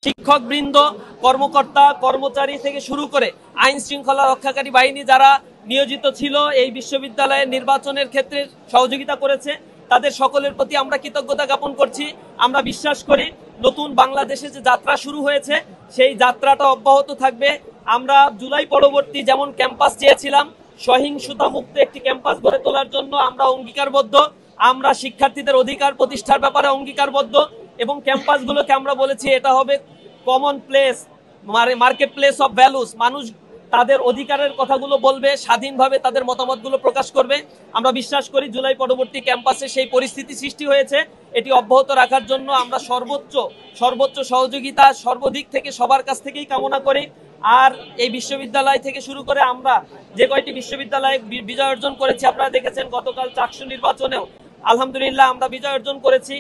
শিক্ষকবৃন্দ, কর্মকর্তা কর্মচারী থেকে শুরু করে আইন শৃঙ্খলা রক্ষাকারী বাহিনী যারা নিয়োজিত ছিল এই বিশ্ববিদ্যালয়ের নির্বাচনের ক্ষেত্রে সহযোগিতা করেছে, তাদের সকলের প্রতি আমরা কৃতজ্ঞতা জ্ঞাপন করছি। আমরা বিশ্বাস করি নতুন বাংলাদেশে যে যাত্রা শুরু হয়েছে সেই যাত্রাটা অব্যাহত থাকবে। আমরা জুলাই পরবর্তী যেমন ক্যাম্পাস চেয়েছিলাম, সহিংসতা মুক্ত একটি ক্যাম্পাস গড়ে তোলার জন্য আমরা অঙ্গীকারবদ্ধ। আমরা শিক্ষার্থীদের অধিকার প্রতিষ্ঠার ব্যাপারে অঙ্গীকারবদ্ধ এবং ক্যাম্পাসগুলোকে আমরা বলেছি এটা হবে common place, market place of values. মানুষ তাদের অধিকারের কথাগুলো বলবে, স্বাধীনভাবে তাদের মতামতগুলো প্রকাশ করবে। আমরা বিশ্বাস করি জুলাই পরবর্তী ক্যাম্পাসে সেই পরিস্থিতি সৃষ্টি হয়েছে। এটি অব্যাহত রাখার জন্য আমরা সর্বোচ্চ সহযোগিতা সর্বদিক থেকে সবার কাছ থেকেই কামনা করি। আর এই বিশ্ববিদ্যালয় থেকে শুরু করে আমরা যে কয়টি বিশ্ববিদ্যালয়ে বিজয় অর্জন করেছি, আপনারা দেখেছেন গতকাল চাকসু নির্বাচনেও আলহামদুলিল্লাহ আমরা বিজয় অর্জন করেছি।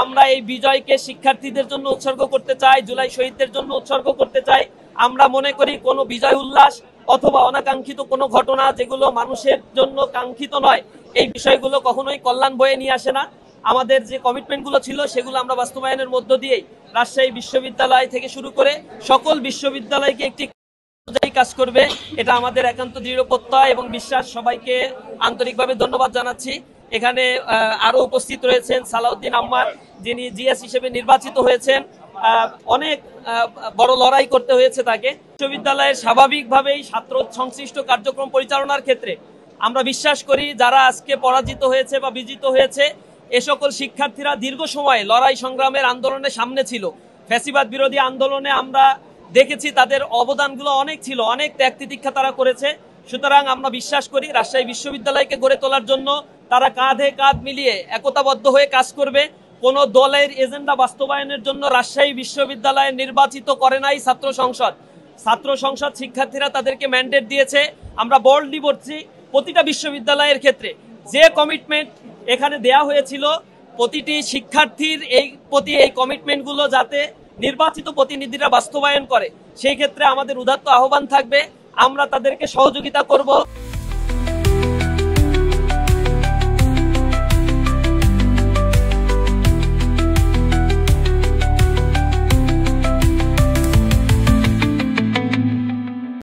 আমরা এই বিজয়কে শিক্ষার্থীদের জন্য উৎসর্গ করতে চাই, জুলাই শহীদদের জন্য উৎসর্গ করতে চাই। আমরা মনে করি কোনো বিজয় উল্লাস অথবা অনাকাঙ্ক্ষিত কোনো ঘটনা যেগুলো মানুষের জন্য কাঙ্ক্ষিত নয়, এই বিষয়গুলো কখনোই কল্যাণ বয়ে নিয়ে আসে না। আমাদের যে কমিটমেন্টগুলো ছিল সেগুলো আমরা বাস্তবায়নের মধ্য দিয়েই রাজশাহী বিশ্ববিদ্যালয় থেকে শুরু করে সকল বিশ্ববিদ্যালয়কে একটি কাজ করবে, এটা আমাদের একান্ত দৃঢ় প্রত্যয় এবং বিশ্বাস। সবাইকে আন্তরিকভাবে ধন্যবাদ জানাচ্ছি। এখানে আরো উপস্থিত রয়েছেন সালাউদ্দিন আম্মার, যিনি জিএস হিসেবে নির্বাচিত হয়েছেন। অনেক বড় লড়াই করতে হয়েছে তাকে। বিশ্ববিদ্যালয়ের স্বাভাবিকভাবেই ছাত্র সংশ্লিষ্ট কার্যক্রম পরিচালনার ক্ষেত্রে আমরা বিশ্বাস করি যারা আজকে পরাজিত হয়েছে বা বিজিত হয়েছে এ সকল শিক্ষার্থীরা দীর্ঘ সময় লড়াই সংগ্রামের আন্দোলনের সামনে ছিল। ফ্যাসিবাদ বিরোধী আন্দোলনে আমরা দেখেছি তাদের অবদানগুলো অনেক ছিল, অনেক ত্যাগ তিতিক্ষা তারা করেছে। সুতরাং আমরা বিশ্বাস করি রাজশাহী বিশ্ববিদ্যালয়কে গড়ে তোলার জন্য তারা কাঁধে কাঁধ মিলিয়ে একতাবদ্ধ হয়ে কাজ করবে। কোন দলের এজেন্ডা বাস্তবায়নের জন্য রাজশাহী বিশ্ববিদ্যালয়ে নির্বাচিত করে নাই ছাত্র সংসদ শিক্ষার্থীরা তাদেরকে ম্যান্ডেট দিয়েছে। আমরা বোল্ডলি বলছি প্রতিটা বিশ্ববিদ্যালয়ের ক্ষেত্রে যে কমিটমেন্ট এখানে দেয়া হয়েছিল প্রতিটি শিক্ষার্থীর এই কমিটমেন্টগুলো যাতে নির্বাচিত প্রতিনিধিরা বাস্তবায়ন করে, সেই ক্ষেত্রে আমাদের উদাত্ত আহ্বান থাকবে। আমরা তাদেরকে সহযোগিতা করব।